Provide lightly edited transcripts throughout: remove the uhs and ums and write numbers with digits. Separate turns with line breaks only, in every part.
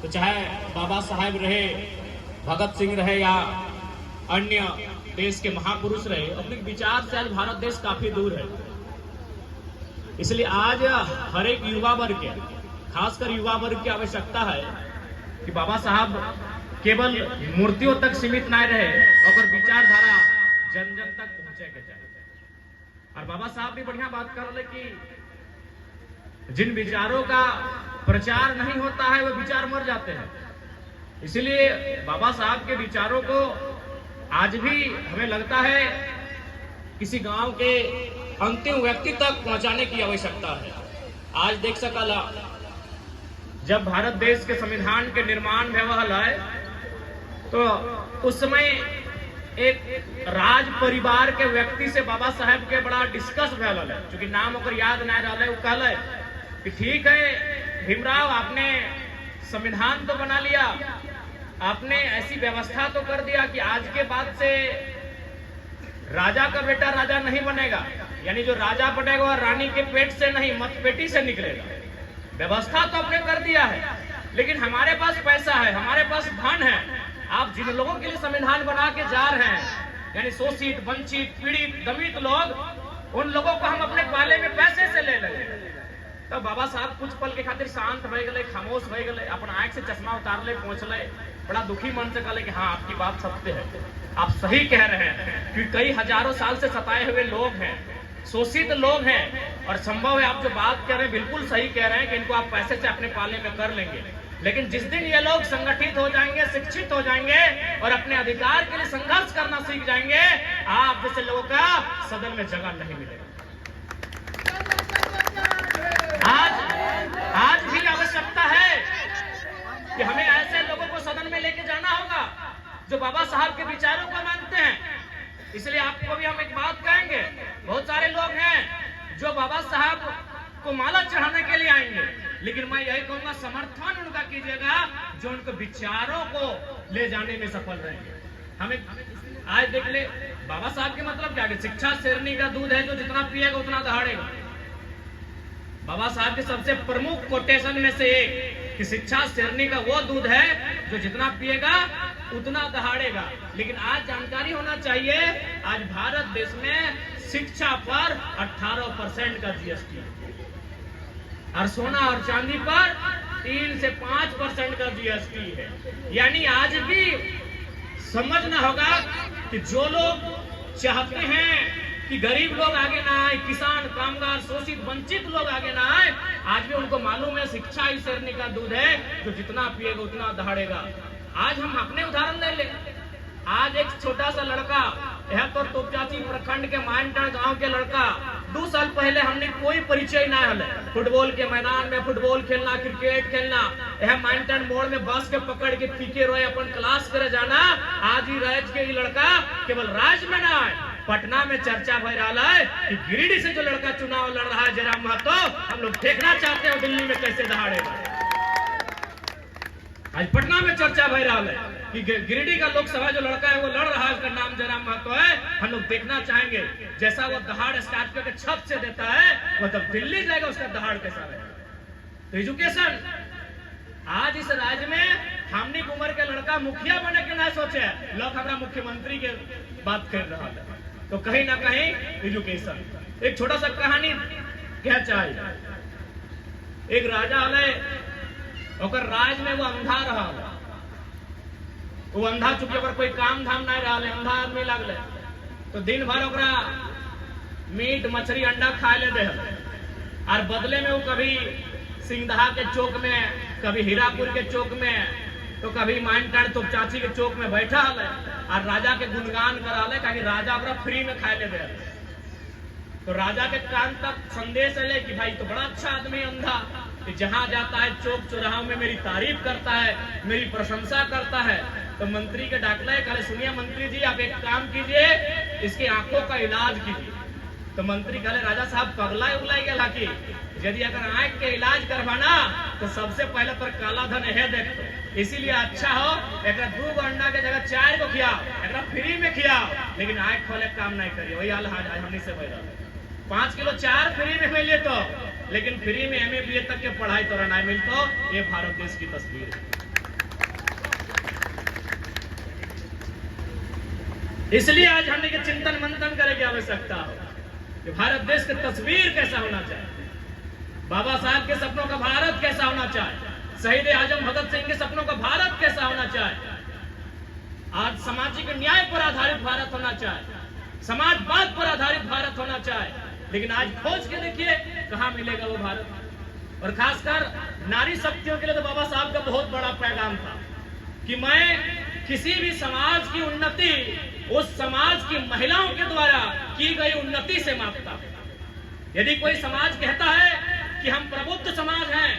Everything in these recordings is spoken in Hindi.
तो चाहे बाबा साहेब रहे, भगत सिंह रहे या अन्य देश के महापुरुष रहे, अपने विचार से आज भारत देश काफी दूर है। इसलिए आज हर एक युवा वर्ग के, खासकर युवा वर्ग की आवश्यकता है कि बाबा साहब केवल मूर्तियों तक सीमित ना रहे और विचारधारा जन जन तक पहुंचे के चाहिए। और बाबा साहब भी बढ़िया बात कर रहे कि जिन विचारों का प्रचार नहीं होता है वो विचार मर जाते हैं। इसलिए बाबा साहब के विचारों को आज भी हमें लगता है किसी गांव के अंतिम व्यक्ति तक पहुंचाने की आवश्यकता है। आज देख सकला जब भारत देश के संविधान के निर्माण भयल है तो उस समय एक राज परिवार के व्यक्ति से बाबा साहेब के बड़ा डिस्कस भयल है, चूंकि नाम ओकर याद ना रहा है। वो कहले कि ठीक है भीमराव, आपने संविधान तो बना लिया, आपने ऐसी व्यवस्था तो कर दिया कि आज के बाद से राजा का बेटा राजा नहीं बनेगा, यानी जो राजा बनेगा वह रानी के पेट से नहीं मतपेटी से निकलेगा। व्यवस्था तो आपने कर दिया है, लेकिन हमारे पास पैसा है, हमारे पास धन है। आप जिन लोगों के लिए संविधान बना के जा रहे हैं, यानी शोषित, वंचित, पीड़ित, दमित लोग, उन लोगों को हम अपने पाले में पैसे से ले लेंगे। तो बाबा साहब कुछ पल के खातिर शांत हो गए, खामोश हो गए, अपन आंख से चश्मा उतार ले, पहुंच ले, बड़ा दुखी मन से कहले कि हाँ आपकी बात सत्य है, आप सही कह रहे हैं कि कई हजारों साल से सताए हुए लोग हैं, शोषित लोग हैं, और संभव है आप जो बात कह रहे हैं बिल्कुल सही कह रहे हैं कि इनको आप पैसे से अपने पाले में कर लेंगे। लेकिन जिस दिन ये लोग संगठित हो जाएंगे, शिक्षित हो जाएंगे और अपने अधिकार के लिए संघर्ष करना सीख जाएंगे, आप जैसे लोगों का सदन में जगह नहीं मिलेगा। आज भी आवश्यकता है कि हमें ऐसे लोगों को सदन में लेके जाना होगा जो बाबा साहब के विचारों को मानते हैं। इसलिए आपको भी हम एक बात कहेंगे, बहुत सारे लोग हैं जो बाबा साहब को माला चढ़ाने के लिए आएंगे, लेकिन मैं यही कहूंगा समर्थन उनका कीजिएगा जो उनको विचारों को ले जाने में सफल रहेंगे। हमें आज देख ले बाबा साहब के मतलब क्या है, शिक्षा शेरनी का दूध है, जो जितना पिएगा उतना दहाड़ेगा। बाबा साहब के सबसे प्रमुख कोटेशन में से एक कि शिक्षा शेरनी का वो दूध है जो जितना पिएगा उतना दहाड़ेगा। लेकिन आज जानकारी होना चाहिए, आज भारत देश में शिक्षा पर 18% का जीएसटी है और सोना और चांदी पर 3 से 5% का जीएसटी है। यानी आज भी समझना होगा कि जो लोग चाहते हैं कि गरीब लोग आगे ना आए, किसान, कामगार, शोषित, वंचित लोग आगे ना आए, आज भी उनको मालूम है शिक्षा ही शेरनी का दूध है जो जितना पिएगा उतना दहाड़ेगा। आज हम अपने उदाहरण ले ले, आज एक छोटा सा लड़का, यह तो तोपचाची प्रखंड के मानटाण गांव के लड़का, 2 साल पहले हमने कोई परिचय ना हले, फुटबॉल के मैदान में फुटबॉल खेलना, क्रिकेट खेलना, यह मानटाण मोड़ में बस के पकड़ के पीके रोए अपन क्लास करे जाना। आज ही राज के लड़का केवल राज्य में ना आए, पटना में चर्चा भय रहा है कि गिरिडीह से जो लड़का चुनाव लड़ रहा है जयराम महतो, हम लोग देखना चाहते हैं दिल्ली में कैसे दहाड़ेगा। आज पटना में चर्चा भय रहा है कि गिरिडीह का लोकसभा जो लड़का है वो लड़ रहा है, उसका नाम जयराम महतो है। हम लोग देखना चाहेंगे जैसा वो दहाड़ स्टार्ट करके छत से देता है, वो तब दिल्ली जाएगा, उसका दहाड़ कैसा रहेगा। तो एजुकेशन आज इस राज्य में हमनी उम्र के लड़का मुखिया बने के ना सोचे, लोग हमारा मुख्यमंत्री के बात कर रहा है। तो कहीं ना कहीं एजुकेशन, एक छोटा सा कहानी क्या चाहिए, एक राजा है, और राज में वो अंधा रहा, वो अंधा चुके पर कोई काम धाम नहीं रहा, अंधा आदमी लगले, तो दिन भर ओकरा मीट मछली अंडा खाए ले दे, और बदले में वो कभी सिंगदहा के चौक में, कभी हीरापुर के चौक में, तो कभी मानटाण तोपचाची के चौक में बैठा है और राजा के गुणगान करा ले, कहीं राजा अपना फ्री में खाए ले दे। तो राजा के कान तक संदेश ले कि भाई तो बड़ा अच्छा आदमी अंधा, कि जहां जाता है चौक चौराहा में मेरी तारीफ करता है, मेरी प्रशंसा करता है। तो मंत्री के डाकला है, कहे सुनिए मंत्री जी आप एक काम कीजिए, इसकी आंखों का इलाज कीजिए। तो मंत्री कहे राजा साहब पगला उगला गया कि यदि अगर आंख के इलाज करवाना तो सबसे पहले पर काला धन है देखो, इसीलिए अच्छा हो एक 2 अंडा के जगह 4 को खियाओ, एक फ्री में खियाओ, लेकिन आंख खोले काम नहीं करिए। वही हाल हमनी से 5 किलो 4 फ्री में मिले तो, लेकिन फ्री में MA BA तक के पढ़ाई तो नहीं मिलता। ये भारत देश की तस्वीर है। इसलिए आज हमने के चिंतन मंथन करे की आवश्यकता हो कि भारत देश की तस्वीर कैसा होना चाहिए, बाबा साहब के सपनों का भारत कैसा होना चाहिए, शहीद आजम भगत सिंह के सपनों का भारत कैसा होना चाहिए। आज सामाजिक न्याय पर आधारित भारत होना चाहिए, समाजवाद पर आधारित भारत होना चाहिए, लेकिन आज खोज के देखिए कहां मिलेगा वो भारत। और खासकर नारी शक्तियों के लिए तो बाबा साहब का बहुत बड़ा पैगाम था कि मैं किसी भी समाज की उन्नति उस समाज की महिलाओं के द्वारा की गई उन्नति से मापता हूं। यदि कोई समाज कहता है कि हम प्रबुद्ध समाज हैं,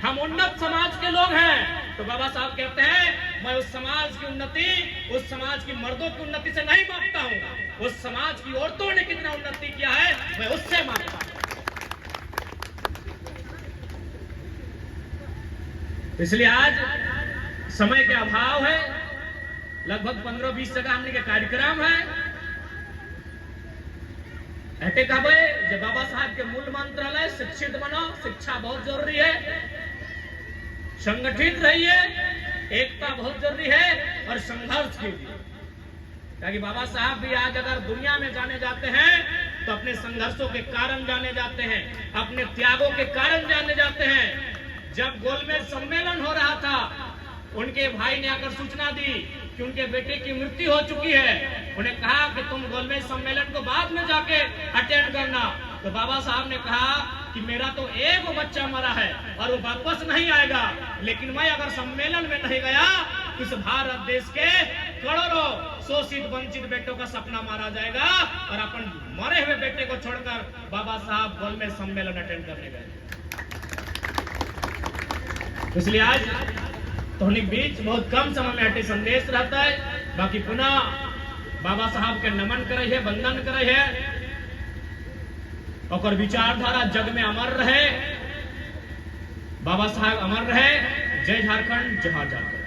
हम उन्नत समाज के लोग हैं, तो बाबा साहब कहते हैं मैं उस समाज की उन्नति उस समाज की मर्दों की उन्नति से नहीं मापता हूं, उस समाज की औरतों ने कितना उन्नति किया है मैं उससे मापता हूं। इसलिए आज समय के अभाव है, लगभग 15-20 जगह हमने के कार्यक्रम है ऐसे कहा जब बाबा साहब के मूल मंत्रालय शिक्षित बनो, शिक्षा बहुत जरूरी है, संगठित रहिए, एकता बहुत जरूरी है और संघर्ष कीजिए। ताकि बाबा साहब भी आज अगर दुनिया में जाने जाते हैं तो अपने संघर्षों के कारण जाने जाते हैं, अपने त्यागों के कारण जाने जाते हैं। जब गोलमेज सम्मेलन हो रहा था, उनके भाई ने आकर सूचना दी कि उनके बेटे की मृत्यु हो चुकी है, उन्हें कहा कि तुम गोलमेज सम्मेलन को बाद में जाके अटेंड करना। तो बाबा साहब ने कहा कि मेरा तो एक बच्चा मरा है और वो वापस नहीं आएगा, लेकिन मैं अगर सम्मेलन में नहीं गया इस भारत देश के करोड़ों शोषित वंचित बेटों का सपना मारा जाएगा और अपन मरे हुए बेटे को छोड़कर बाबा साहब गोलमेज सम्मेलन अटेंड करने गए। इसलिए आज तो बीच बहुत कम समय में अटे संदेश रहता है। बाकी पुनः बाबा साहब के नमन करे है, वंदन करे है और विचारधारा जग में अमर रहे, बाबा साहब अमर रहे। जय झारखंड, जय झारखंड।